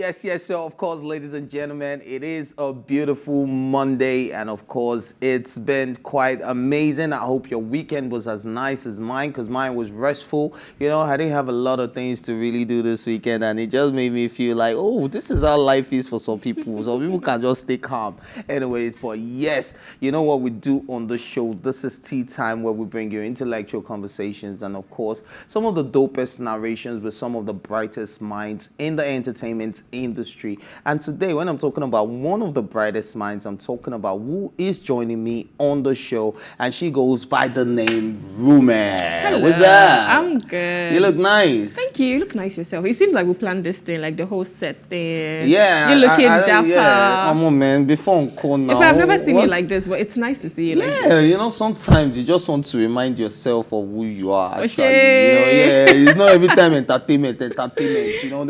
Yes. So, of course, ladies and gentlemen, it is a beautiful Monday. And, of course, it's been quite amazing. I hope your weekend was as nice as mine because mine was restful. I didn't have a lot of things to really do this weekend. And it just made me feel like, oh, this is how life is for some people. Some people can just stay calm. Anyways, but yes, you know what we do on the show? This is Tea Time, where we bring you intellectual conversations and, of course, some of the dopest narrations with some of the brightest minds in the entertainment industry. And today, when I'm talking about one of the brightest minds, I'm talking about who is joining me on the show, and she goes by the name Rume. Hello. What's up? I'm good. You look nice. Thank you. You look nice yourself. It seems like we planned this thing, like the whole set thing. Yeah. You're looking dapper. Yeah, come on, man. Before I'm cold now. If I've never seen you like this, but it's nice to see you like this. Yeah, sometimes you just want to remind yourself of who you are, actually. Okay. It's not every time entertainment. They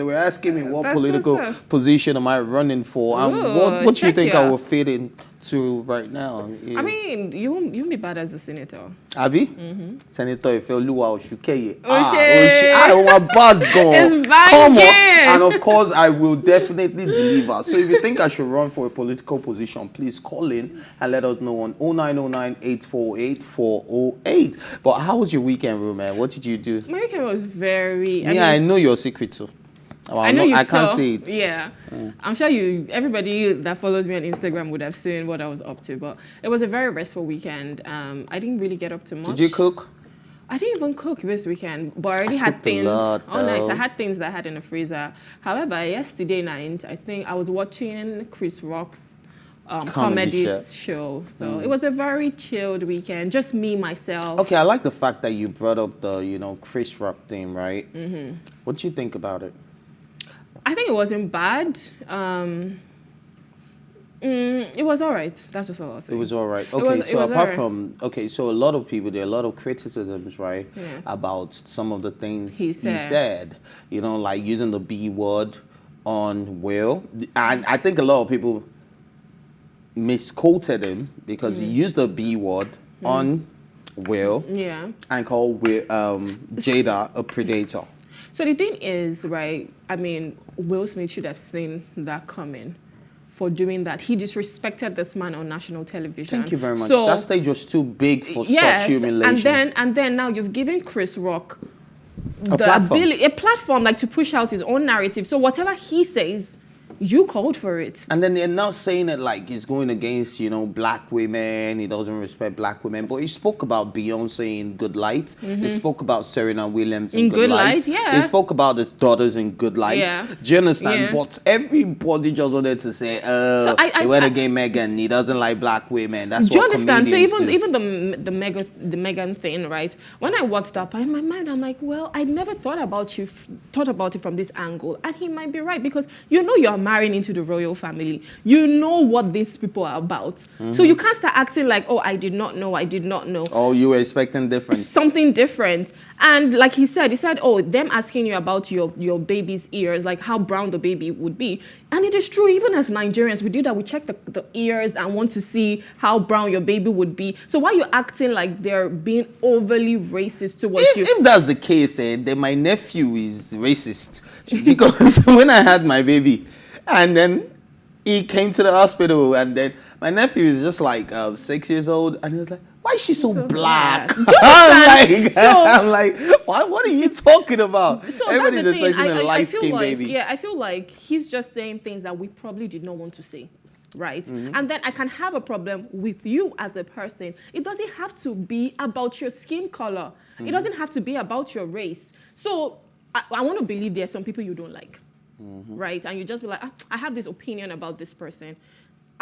were asking me what political position am I running for, and what do you think I will fit into right now? I mean, you won't be bad as a senator. Abi? Mm-hmm. Senator Ifeoluwa Oshukeye. I'm a bad girl. It's bad. Come on. And of course, I will definitely deliver. So if you think I should run for a political position, please call in and let us know on 0909-848-408. But how was your weekend, Rume? What did you do? My weekend was very... I know your secret too. I can't say it. Yeah. I'm sure everybody that follows me on Instagram would have seen what I was up to, but it was a very restful weekend. I didn't really get up too much. Did you cook? I didn't even cook this weekend, but I already had things. Nice. I had things that I had in the freezer. However, yesterday night, I think I was watching Chris Rock's comedy show. So it was a very chilled weekend, just me, myself. Okay, I like the fact that you brought up the, Chris Rock thing, right? Mm-hmm. What do you think about it? I think it wasn't bad. It was all right. That's just all I'll say. It was all right. Okay, so a lot of people, there are a lot of criticisms, right, about some of the things he said. Like using the B word on Will. And I think a lot of people misquoted him because he used the B word on Will and called Jada a predator. So the thing is, right, I mean, Will Smith should have seen that coming for doing that. He disrespected this man on national television. Thank you very much. So, that stage was too big for such humiliation. And then now you've given Chris Rock a platform like to push out his own narrative. So whatever he says, you called for it. And then they're now saying it like he's going against, black women. He doesn't respect black women. But he spoke about Beyonce in good light. Mm-hmm. He spoke about Serena Williams in good light. Yeah. He spoke about his daughters in good light. Yeah. Do you understand? Yeah. But everybody just wanted to say, he went against Megan. He doesn't like black women. That's what comedians do. Do you understand? So even the Megan thing, right? When I watched that, in my mind, I'm like, well, I never thought about it from this angle. And he might be right because you're marrying into the royal family. You know what these people are about. Mm-hmm. So you can't start acting like, oh, I did not know. Oh, you were expecting different. Something different. And like he said, oh, them asking you about your baby's ears, like how brown the baby would be. And it is true, even as Nigerians, we do that. We check the ears and want to see how brown your baby would be. So why are you acting like they're being overly racist towards you? If that's the case, then my nephew is racist. Because when I had my baby, and then he came to the hospital, and then my nephew is just like 6 years old, and he was like, why is she so black? I'm like, what are you talking about? So everybody's expecting a light-skinned baby. Yeah, I feel like he's just saying things that we probably did not want to say. Right? Mm-hmm. And then I can have a problem with you as a person. It doesn't have to be about your skin color. Mm-hmm. It doesn't have to be about your race. So I want to believe there are some people you don't like. Mm-hmm. Right? And you just be like, I have this opinion about this person.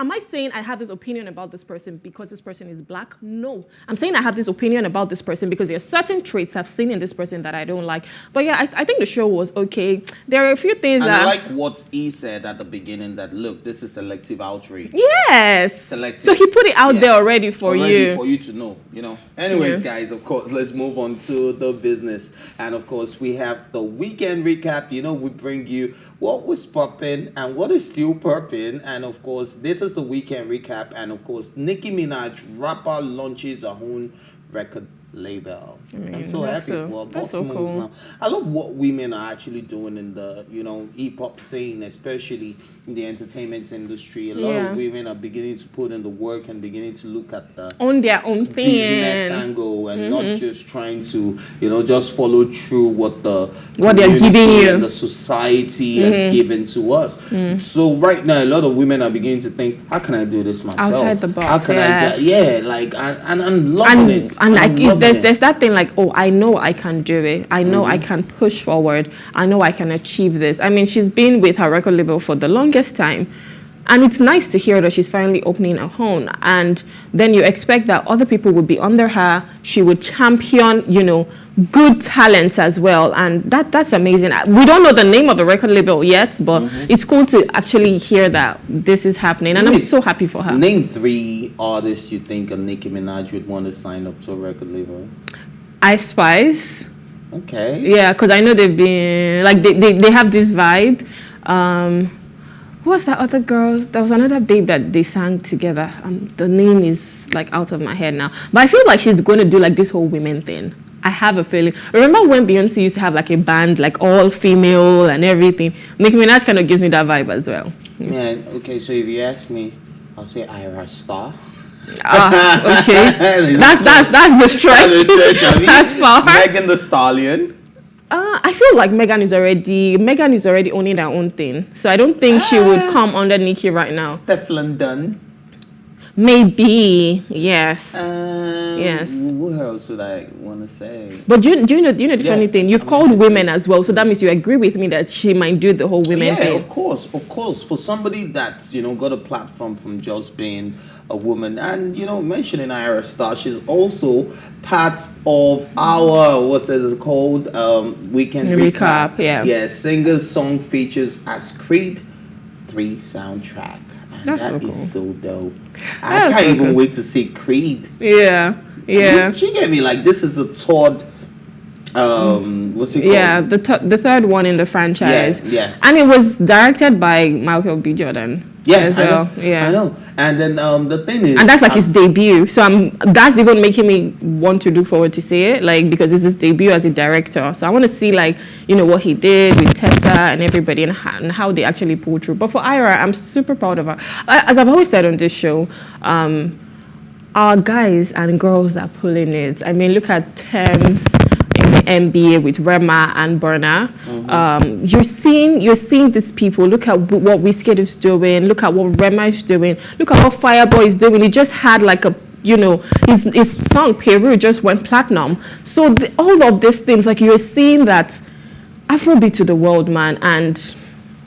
Am I saying I have this opinion about this person because this person is black? No. I'm saying I have this opinion about this person because there are certain traits I've seen in this person that I don't like. But yeah, I think the show was okay. There are a few things I like what he said at the beginning, that, look, this is selective outrage. Yes. Selective. So he put it out there already for you. For you to know, Anyways, guys, of course, let's move on to the business. And, of course, we have the weekend recap. We bring you what was popping and what is still popping. And, of course, this is the weekend recap. And, of course, Nicki Minaj, rapper, launches her own record label. mean, I'm so that's happy so- for her. that's Boss so moves cool. now. I love what women are actually doing in the, hip hop scene, especially in the entertainment industry. A lot Yeah. of women are beginning to put in the work and beginning to look at the On their own business thing. angle and not just trying to, just follow through what the What they're community giving you. and the society has given to us. So right now, a lot of women are beginning to think, how can I do this myself? Outside the box, How can I yes. get, like, and loving it. And like I'm if loving it. there's that thing like, oh, I know I can do it, I know I can push forward, I know I can achieve this. I mean, she's been with her record label for the longest time, and it's nice to hear that she's finally opening a home. And then you expect that other people would be under her, she would champion, good talents as well, and that's amazing. We don't know the name of the record label yet, but it's cool to actually hear that this is happening, and I'm so happy for her. Name 3 artists you think a Nicki Minaj would want to sign up to a record label. Ice Spice. Okay. Yeah, because I know they've been like they have this vibe. Who was that other girl? There was another babe that they sang together. The name is like out of my head now. But I feel like she's going to do like this whole women thing. I have a feeling. Remember when Beyonce used to have like a band, like all female and everything? Nicki Minaj kind of gives me that vibe as well. Man, okay, so if you ask me, I'll say Ayra Starr. Okay. that's the stretch. That's far. Megan Thee Stallion. I feel like Megan is already owning her own thing, so I don't think she would come under Nicki right now. Stefflon Dunn. Maybe, yes. Yes. Who else would I want to say? But do you know the funny Yeah. thing? You've called women as well, so that means you agree with me that she might do the whole women Yeah, thing. of course. For somebody that's got a platform from just being a woman, and mentioning Ayra Starr, she's also part of our what is it called weekend recap. Yeah. Singer's song features as Creed 3 soundtrack. And That's that so is cool. so dope. I That's can't so even cool. wait to see Creed. Yeah. She gave me like this is the third what's it called? Yeah, the third one in the franchise. Yeah. And it was directed by Michael B. Jordan. Yeah, as well. I know. And then the thing is, And that's like his debut. So that's even making me want to look forward to see it, like because it's his debut as a director. So I want to see like what he did with Tessa and everybody and how they actually pulled through. But for Ayra, I'm super proud of her. As I've always said on this show, our guys and girls are pulling it. I mean, look at Thames in the NBA with Rema and Burna. You're seeing these people. Look at what Wizkid is doing. Look at what Rema is doing. Look at what Fireboy is doing. He just had like a his song Peru just went platinum. So all of these things, like you're seeing that Afrobeat to the world, man, and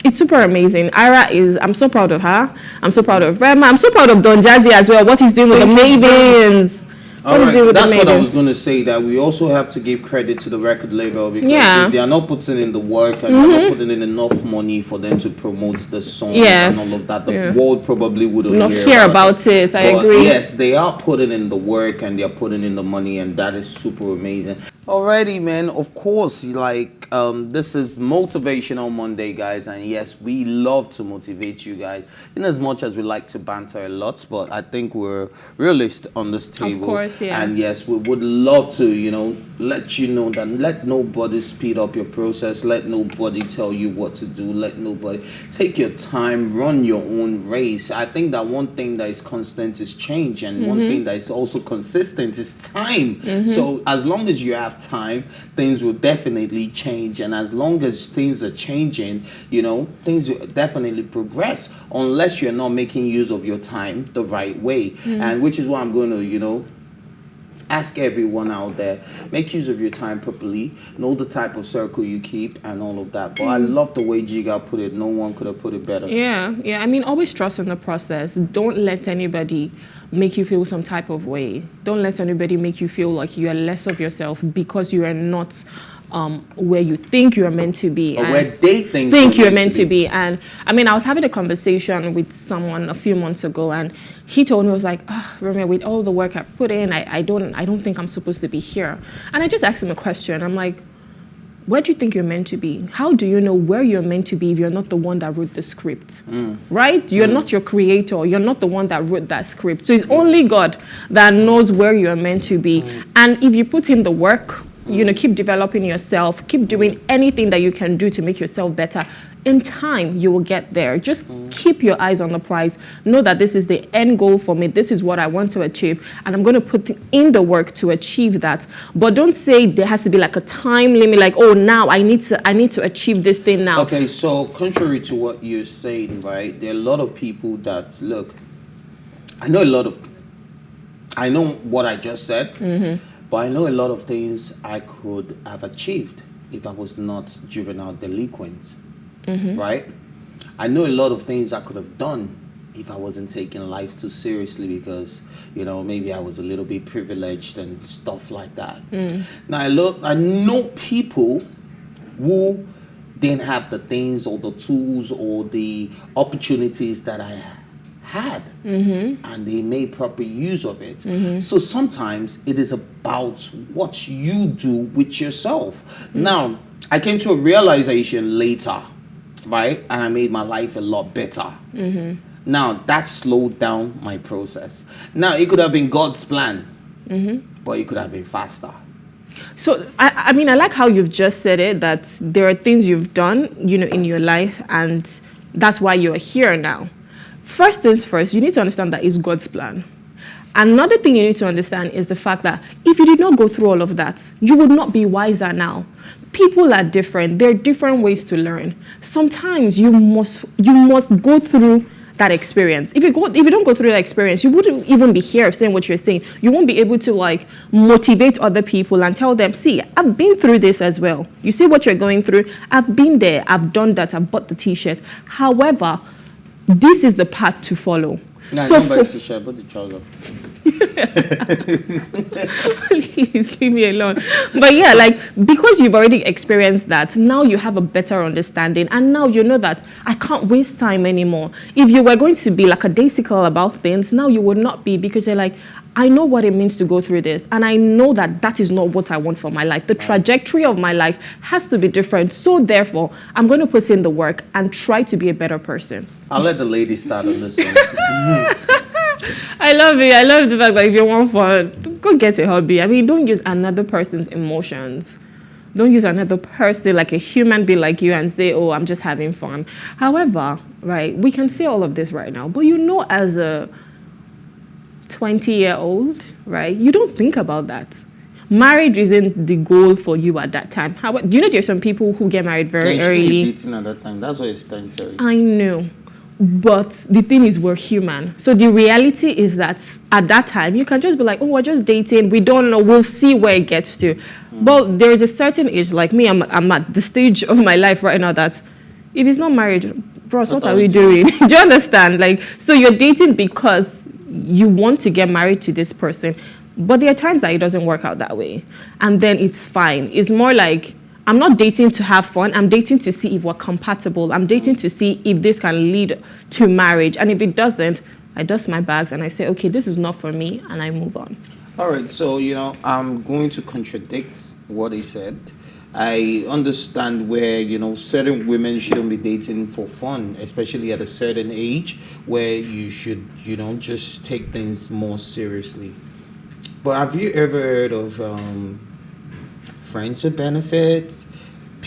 it's super amazing. I'm so proud of her. I'm so proud of Rema. I'm so proud of Don Jazzy as well. What he's doing with the Mavens. All right, that's what I was going to say, that we also have to give credit to the record label, because if they are not putting in the work and they're not putting in enough money for them to promote the songs and all of that, the world probably wouldn't hear about it. I agree. Yes, they are putting in the work and they're putting in the money, and that is super amazing. Alrighty, man. Of course, like this is Motivational Monday, guys, and yes, we love to motivate you guys. In as much as we like to banter a lot, but I think we're realist on this table. Of course, yeah. And yes, we would love to, let you know that let nobody speed up your process. Let nobody tell you what to do. Let nobody take your time. Run your own race. I think that one thing that is constant is change, and one thing that is also consistent is time. So as long as you have time, things will definitely change, and as long as things are changing, things will definitely progress, unless you're not making use of your time the right way. And which is why I'm going to ask everyone out there, make use of your time properly, know the type of circle you keep and all of that. But I love the way Jiga put it. No one could have put it better. Yeah. I mean, always trust in the process. Don't let anybody make you feel some type of way. Don't let anybody make you feel like you are less of yourself because you are not where you think you are meant to be, or where they think you're meant to be. And I mean, I was having a conversation with someone a few months ago, and he told me, I was like, Romeo, with all the work I've put in, I don't think I'm supposed to be here. And I just asked him a question. I'm like, where do you think you're meant to be? How do you know where you're meant to be if you're not the one that wrote the script? Right? You're not your creator. You're not the one that wrote that script. So it's only God that knows where you're meant to be. And if you put in the work, you know, keep developing yourself, keep doing anything that you can do to make yourself better, in time you will get there. Just keep your eyes on the prize. Know that this is the end goal for me. This is what I want to achieve, and I'm going to put in the work to achieve that. But don't say there has to be like a time limit, like, oh, now I need to achieve this thing now. Okay, so contrary to what you're saying, right, there are a lot of people that, look, I know what I just said, but I know a lot of things I could have achieved if I was not juvenile delinquent. Right? I know a lot of things I could have done if I wasn't taking life too seriously, because, you know, maybe I was a little bit privileged and stuff like that. Now, I know people who didn't have the things or the tools or the opportunities that I had, and they made proper use of it. So sometimes it is about what you do with yourself. Now, I came to a realization later, right? And I made my life a lot better. Now, that slowed down my process. Now, it could have been God's plan, but it could have been faster. So, I mean, I like how you've just said it, that there are things you've done, you know, in your life, and that's why you're here now. First things first, you need to understand that it's God's plan. Another thing you need to understand is the fact that if you did not go through all of that, you would not be wiser now. People are different. There are different ways to learn. Sometimes you must go through that experience. If you don't go through that experience, you wouldn't even be here saying what you're saying. You won't be able to like motivate other people and tell them, see, I've been through this as well. You see what you're going through? I've been there. I've done that. I've bought the t-shirt. However, this is the path to follow. No, so don't buy the t-shirt, but the trouser. Please leave me alone. But yeah, like, because you've already experienced that, now you have a better understanding, and now you know that I can't waste time anymore. If you were going to be like a daisical about things, now you would not be, because you're like, I know what it means to go through this, and I know that that is not what I want for my life. The trajectory of my life has to be different. So therefore, I'm going to put in the work and try to be a better person. I'll let the lady start on this one. I love it. I love the fact that if you want fun, go get a hobby. I mean, don't use another person's emotions. Don't use another person, like a human being like you, and say, oh, I'm just having fun. However, right, we can say all of this right now, but you know, as a 20-year-old, right, you don't think about that. Marriage isn't the goal for you at that time. However, you know, there's some people who get married very early. Be dating at that time. That's what it's trying to tell you. I know. But the thing is, we're human. So the reality is that at that time, you can just be like, oh, we're just dating. We don't know. We'll see where it gets to. But there is a certain age, like me, I'm at the stage of my life right now that if it's not marriage, bros, what are we doing? Do you understand? Like, so you're dating because you want to get married to this person. But there are times that it doesn't work out that way. And then it's fine. It's more like, I'm not dating to have fun. I'm dating to see if we're compatible. I'm dating to see if this can lead to marriage. And if it doesn't, I dust my bags and I say, okay, this is not for me, and I move on. All right, so, you know, I'm going to contradict what he said. I understand where, you know, certain women shouldn't be dating for fun, especially at a certain age where you should, you know, just take things more seriously. But have you ever heard of friends with benefits?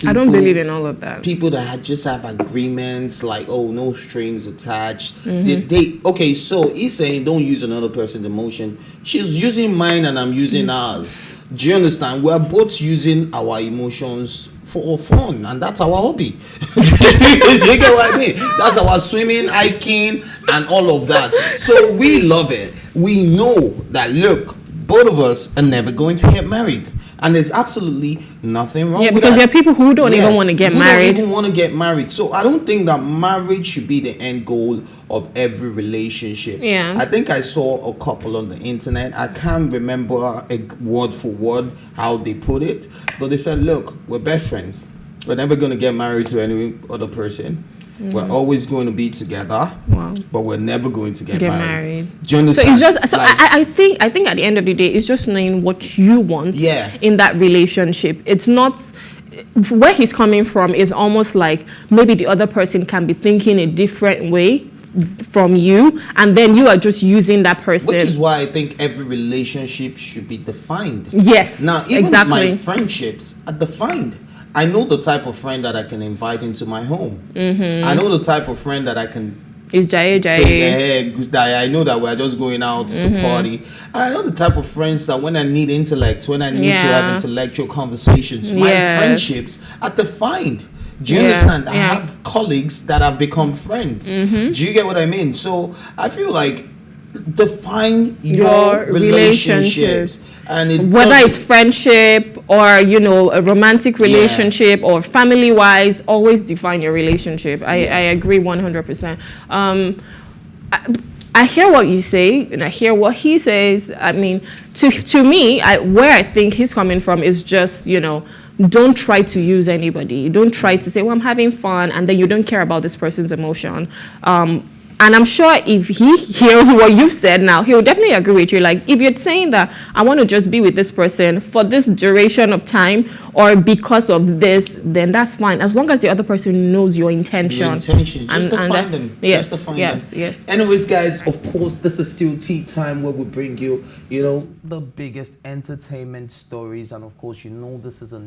I don't believe in all of that. People that just have agreements like, oh, no strings attached. Okay, so he's saying don't use another person's emotion. She's using mine and I'm using ours. Do you understand? We're both using our emotions for fun, and that's our hobby. You get what I mean? That's our swimming, hiking, and all of that. So we love it. We know that, look, both of us are never going to get married. And there's absolutely nothing wrong with that. Yeah, because there are people who don't even want to get married. Don't even want to get married. So I don't think that marriage should be the end goal of every relationship. Yeah. I think I saw a couple on the internet. I can't remember a word for word how they put it. But they said, look, we're best friends. We're never going to get married to any other person. We're always going to be together, but we're never going to get married. Do you understand? So it's just I think at the end of the day, it's just knowing what you want in that relationship. It's not where he's coming from is almost like maybe the other person can be thinking a different way from you, and then you are just using that person. Which is why I think every relationship should be defined. Yes. Now, even exactly. my friendships are defined. I know the type of friend that I can invite into my home. I know the type of friend that I can It's Jay. say, I know that we're just going out to party. I know the type of friends that when I need intellect, when I need to have intellectual conversations, my friendships are defined. Do you understand? I have colleagues that have become friends. Do you get what I mean? So I feel like define your relationships. And whether it's friendship or a romantic relationship or family wise, always define your relationship. I agree 100%. I hear what you say and I hear what he says. I mean, to me, where I think he's coming from is just don't try to use anybody. Don't try to say, well, I'm having fun, and then you don't care about this person's emotion. And I'm sure if he hears what you've said now, he'll definitely agree with you. Like, if you're saying that I want to just be with this person for this duration of time or because of this, then that's fine. As long as the other person knows your intention. Just to find them. Yes, just to find yes, them. yes. Anyways, guys, of course, this is still tea time where we bring you, the biggest entertainment stories. And of course, this is a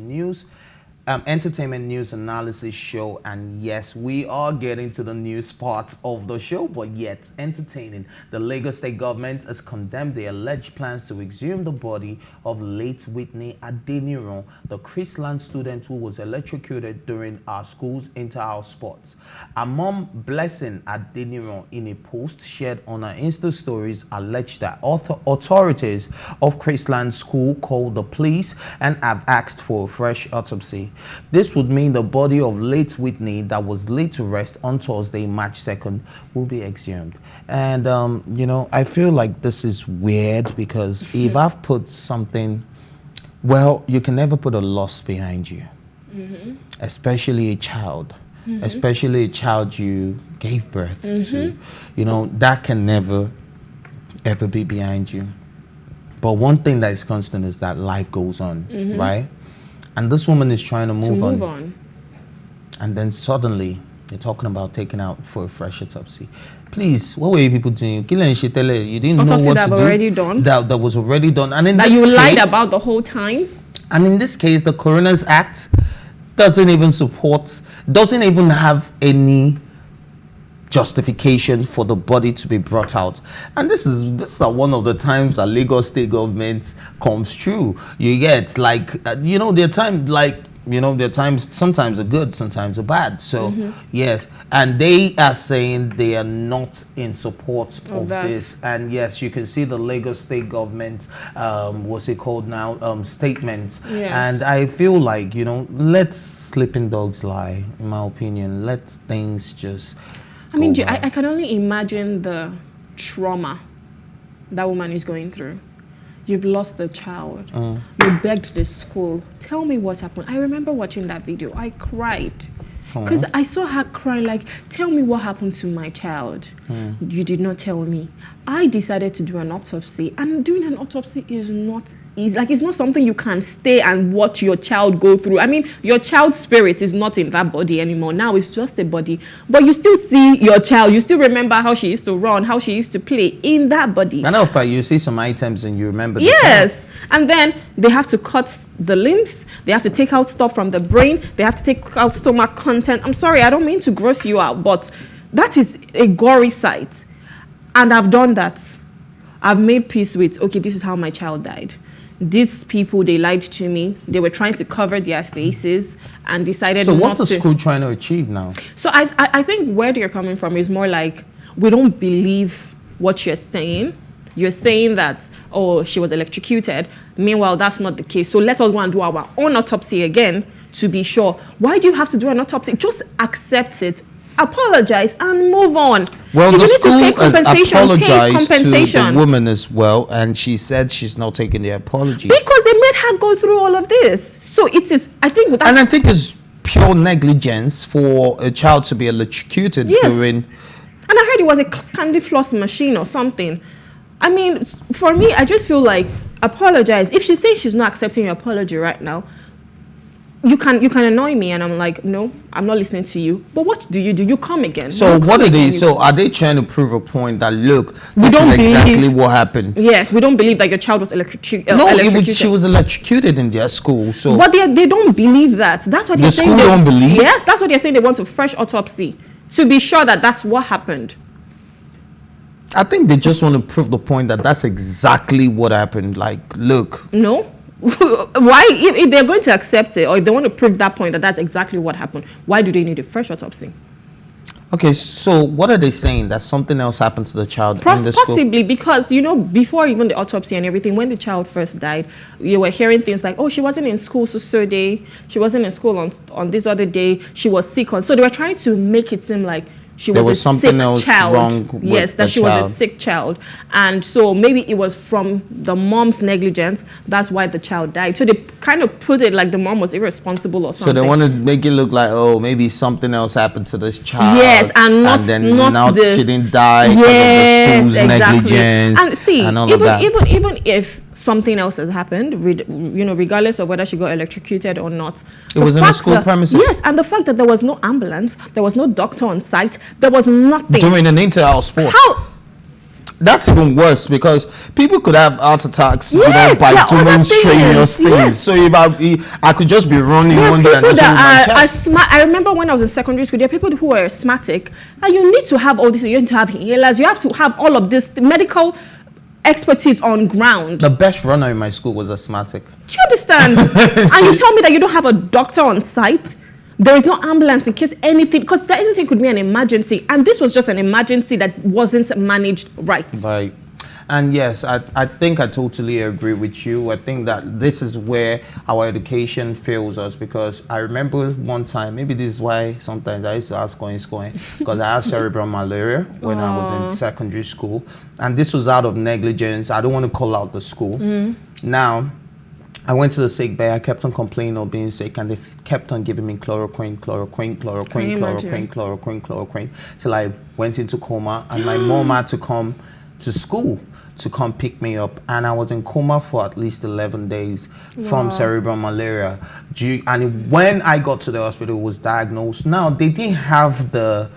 entertainment news analysis show, and yes, we are getting to the news part of the show, but yet entertaining. The Lagos State government has condemned the alleged plans to exhume the body of late Whitney Adeniran, the Chrisland student who was electrocuted during our school's inter-house sports. Our mom, Blessing Adeniran, in a post shared on her Insta stories, alleged that authorities of Chrisland School called the police and have asked for a fresh autopsy. This would mean the body of late Whitney that was laid to rest on Thursday, March 2nd, will be exhumed. And, I feel like this is weird because if I've put something, well, you can never put a loss behind you, especially a child, especially a child you gave birth to. That can never, ever be behind you. But one thing that is constant is that life goes on, right? And this woman is trying to move on. And then suddenly, they're talking about taking out for a fresh autopsy. Please, what were you people doing? You didn't know what to do. Already done. That was already done. And in that this you case, lied about the whole time. And in this case, the Coroner's Act doesn't even have any justification for the body to be brought out. And this is one of the times that Lagos State government comes true. You get there are times sometimes are good, sometimes are bad. So yes, and they are saying they are not in support of this. And yes, you can see the Lagos State government what's it called now, statements. Yes. And I feel like let sleeping dogs lie, in my opinion. Let things just I can only imagine the trauma that woman is going through. You've lost the child. You begged the school. Tell me what happened. I remember watching that video. I cried. Because I saw her crying like, tell me what happened to my child. You did not tell me. I decided to do an autopsy. And doing an autopsy is not easy. Like, it's not something you can stay and watch your child go through. I mean, your child's spirit is not in that body anymore. Now it's just a body. But you still see your child. You still remember how she used to run, how she used to play in that body. I know if you see some items and you remember the Yes. child. And then they have to cut the limbs. They have to take out stuff from the brain. They have to take out stomach content. I'm sorry, I don't mean to gross you out, but that is a gory sight. And I've done that. I've made peace with, okay, this is how my child died. These people, they lied to me. They were trying to cover their faces and decided not to. So what's the school trying to achieve now? So I think where they're coming from is more like, we don't believe what you're saying. You're saying that, oh, she was electrocuted. Meanwhile, that's not the case. So let us go and do our own autopsy again to be sure. Why do you have to do an autopsy? Just accept it, apologize, and move on. Well, if the you need school to pay has apologized to compensation. the woman as well, and she said she's not taking the apology. Because they made her go through all of this. So it is, I think... And I think it's pure negligence for a child to be electrocuted during... And I heard it was a candy floss machine or something. I mean, for me, I just feel like, apologize. If she's saying she's not accepting your apology right now, you can annoy me, and I'm like, no, I'm not listening to you. But what do? You come again? So You what come are they? again, So are they trying to prove a point that look, We this don't is exactly believe- what happened? Yes, we don't believe that your child was electrocuted. No, she was electrocuted in their school. So But they don't believe that. That's what they're saying. school don't believe? Yes, that's what they're saying. They want a fresh autopsy to be sure that that's what happened. I think they just want to prove the point that that's exactly what happened. Like, look, No. Why, if they're going to accept it, or if they want to prove that point that that's exactly what happened, why do they need a fresh autopsy? okay, so what are they saying? That something else happened to the child in the school? Possibly because, before even the autopsy and everything, when the child first died, you were hearing things like, oh, she wasn't in school so day, she wasn't in school on this other day, she was sick on. So they were trying to make it seem like she There was was a something sick else child. wrong with Yes, that the she was child. a sick child. And so maybe it was from the mom's negligence. That's why the child died. So they kind of put it like the mom was irresponsible or So something. they want to make it look like, oh, maybe something else happened to this child. Yes, and then not now the- she didn't die because Yes, of the school's negligence And see, and all of that. even if something else has happened, regardless of whether she got electrocuted or not, It was in the fact school that- premises. Yes, and the fact that there was no ambulance, there was no doctor on site, there was nothing. During an inter-house sport. How? That's even worse because people could have heart attacks, Yes, by there are doing other strenuous things, things. yes. So if I could just be running There are one day and people just hold my that are chest. asthmatic. I remember when I was in secondary school, there are people who are asthmatic, and you need to have all this. You need to have inhalers. You have to have all of this medical expertise on ground. The best runner in my school was asthmatic. Do you understand? And you tell me that you don't have a doctor on site? There is no ambulance in case anything, because anything could be an emergency. And this was just an emergency that wasn't managed right. Right. And yes, I think I totally agree with you. I think that this is where our education fails us, because I remember one time, maybe this is why sometimes I used to ask going, because I had cerebral malaria when I was in secondary school. And this was out of negligence. I don't want to call out the school. Now, I went to the sick bay. I kept on complaining of being sick, and they kept on giving me chloroquine, till I went into coma, and my mom had to come to school to come pick me up, and I was in coma for at least 11 days from cerebral malaria. And when I got to the hospital, it was diagnosed. Now, they didn't have the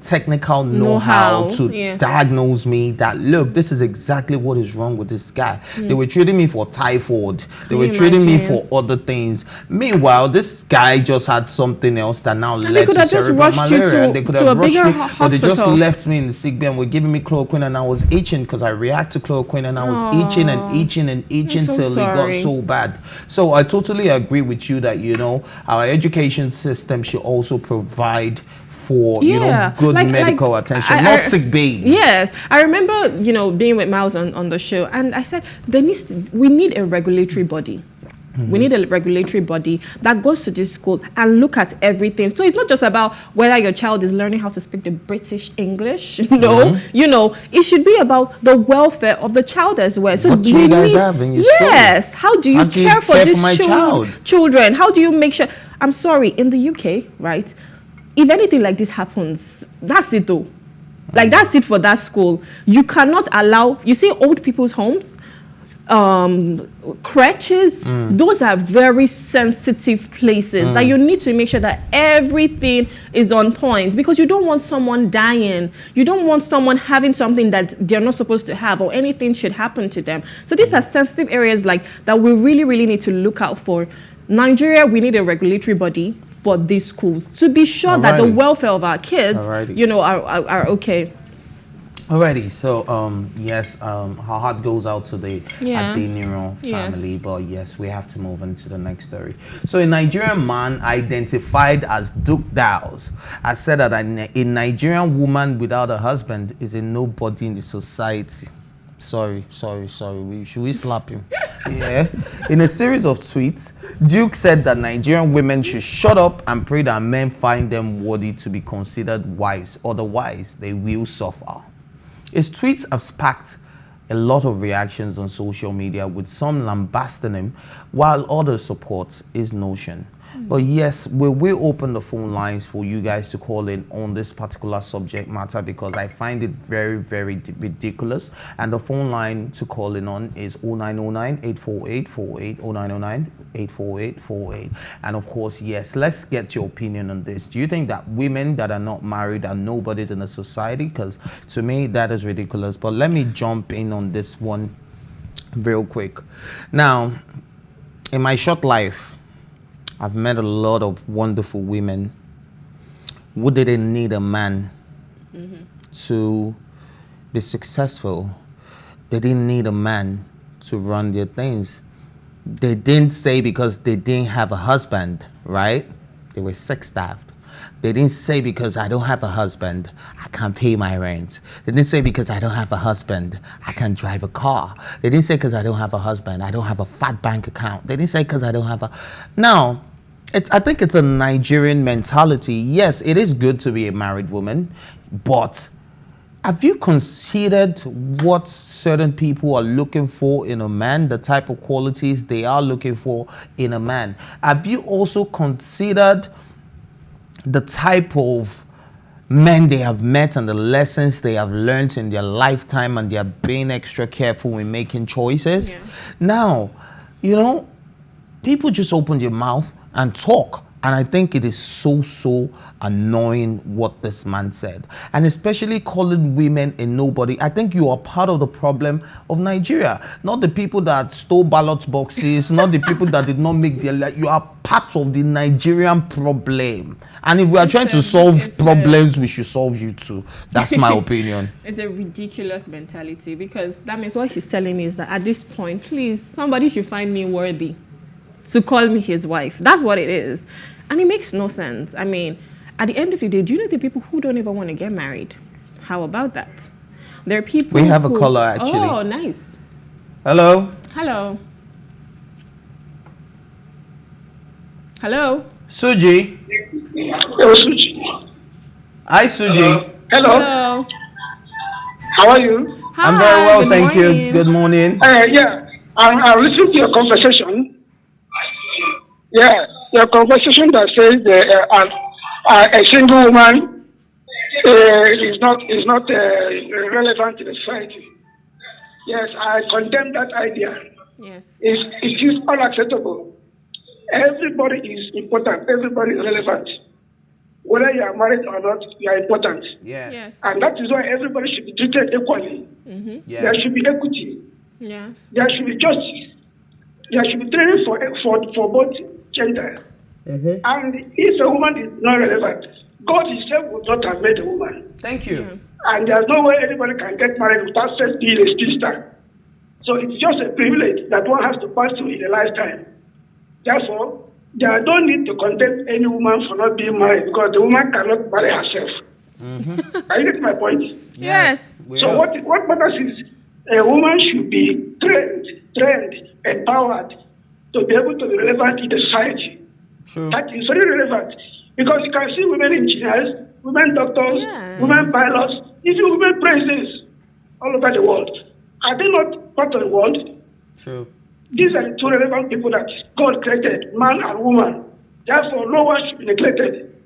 technical know-how to diagnose me that, look, this is exactly what is wrong with this guy. They were treating me for typhoid. They were treating me for other things. Meanwhile, this guy just had something else that now led to cerebral malaria. And they could have rushed me, but they just left me in the sick bay and were giving me chloroquine, and I was itching because I react to chloroquine, and I was itching and itching and itching till it got so bad. So I totally agree with you that, our education system should also provide for good medical attention, not sick babies. Yes, I remember being with Miles on the show, and I said we need a regulatory body. We need a regulatory body that goes to this school and look at everything. So it's not just about whether your child is learning how to speak the British English. No, it should be about the welfare of the child as well. So what do you guys have in your school? Yes, how do you care for these children? How do you make sure? I'm sorry, in the UK, right? If anything like this happens, that's it though. Like, that's it for that school. You cannot allow, you see old people's homes, crutches, those are very sensitive places that you need to make sure that everything is on point, because you don't want someone dying. You don't want someone having something that they're not supposed to have, or anything should happen to them. So these are sensitive areas like that we really, really need to look out for. Nigeria, we need a regulatory body for these schools to be sure that the welfare of our kids, are okay. Alrighty, so yes, our heart goes out to the Adeniro family, but yes, we have to move on to the next story. So a Nigerian man identified as Duke Dowles has said that a Nigerian woman without a husband is a nobody in the society. Sorry. Should we slap him? Yeah. In a series of tweets, Duke said that Nigerian women should shut up and pray that men find them worthy to be considered wives. Otherwise, they will suffer. His tweets have sparked a lot of reactions on social media, with some lambasting him while others support his notion. But yes, we will open the phone lines for you guys to call in on this particular subject matter because I find it very, very ridiculous. And the phone line to call in on is 0909 848 48 0909 848 48. And of course, yes, let's get your opinion on this. Do you think that women that are not married are nobodies in the society? Because to me, that is ridiculous. But let me jump in on this one real quick. Now, in my short life, I've met a lot of wonderful women who didn't need a man to be successful. They didn't need a man to run their things. They didn't say because they didn't have a husband, right? They were sex-starved. They didn't say because I don't have a husband, I can't pay my rent. They didn't say because I don't have a husband, I can't drive a car. They didn't say because I don't have a husband, I don't have a fat bank account. They didn't say because I don't have a... Now, I think it's a Nigerian mentality. Yes, it is good to be a married woman, but have you considered what certain people are looking for in a man, the type of qualities they are looking for in a man? Have you also considered the type of men they have met and the lessons they have learned in their lifetime, and they are being extra careful in making choices? Yeah. Now, you know, people just open their mouth and talk. And I think it is so annoying what this man said. And especially calling women a nobody. I think you are part of the problem of Nigeria. Not the people that stole ballot boxes, not the people that did not make their life. You are part of the Nigerian problem. And if we are trying to solve problems, we should solve you too. That's my opinion. It's a ridiculous mentality, because that means what he's telling me is that at this point, please, somebody should find me worthy to call me his wife. That's what it is. And it makes no sense. I mean, at the end of the day, do you know the people who don't even want to get married? How about that? There are people We have a caller, actually. Oh, nice. Hello? Hello. Hello? Suji? Hello, Suji. Hi, Suji. Hello. Hello. How are you? Hi, I'm very well, good thank morning. you. Good morning. Yeah, I'm listening to your conversation. Yeah, your conversation that says a single woman is not relevant to the society. Yes, I condemn that idea. Yes. It is unacceptable. Everybody is important. Everybody is relevant. Whether you are married or not, you are important. Yes. And that is why everybody should be treated equally. Mm-hmm. Yes. There should be equity. Yes. There should be justice. There should be training for both gender. Mm-hmm. And if a woman is not relevant, God himself would not have made a woman. Thank you. Yeah. And there's no way anybody can get married without first being a spinster. So it's just a privilege that one has to pass through in a lifetime. Therefore, there don't need to condemn any woman for not being married, because the woman cannot marry herself. Mm-hmm. Are you getting my point? Yes. So what matters is a woman should be trained, empowered to be able to be relevant in the society. True. That is very relevant, because you can see women engineers, women doctors, women pilots, even women presidents all over the world. Are they not part of the world? True. These are the two relevant people that God created, man and woman. Therefore, no one should be neglected.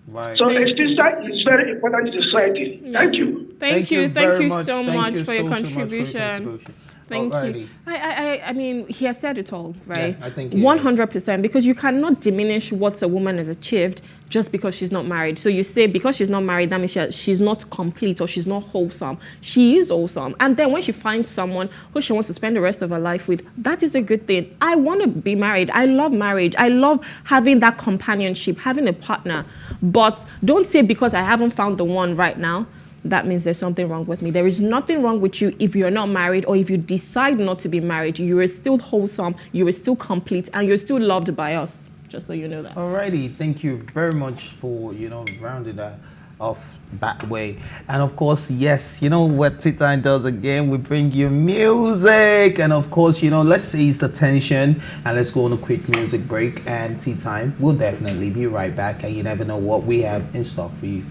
Right. So a sister is very important in society. Thank you. Thank you very so much for your so much contribution. Thank Alrighty. you. I mean, he has said it all, right? Yeah, I think 100%, because you cannot diminish what a woman has achieved just because she's not married. So you say because she's not married, that means she's not complete or she's not wholesome. She is wholesome. And then when she finds someone who she wants to spend the rest of her life with, that is a good thing. I want to be married. I love marriage. I love having that companionship, having a partner. But don't say because I haven't found the one right now, that means there's something wrong with me. There is nothing wrong with you if you're not married, or if you decide not to be married. You are still wholesome, you are still complete, and you're still loved by us, just so you know that. Alrighty, thank you very much for, rounding that off that way. And of course, yes, what Tea Time does again, we bring you music. And of course, let's ease the tension and let's go on a quick music break. And Tea Time will definitely be right back. And you never know what we have in stock for you.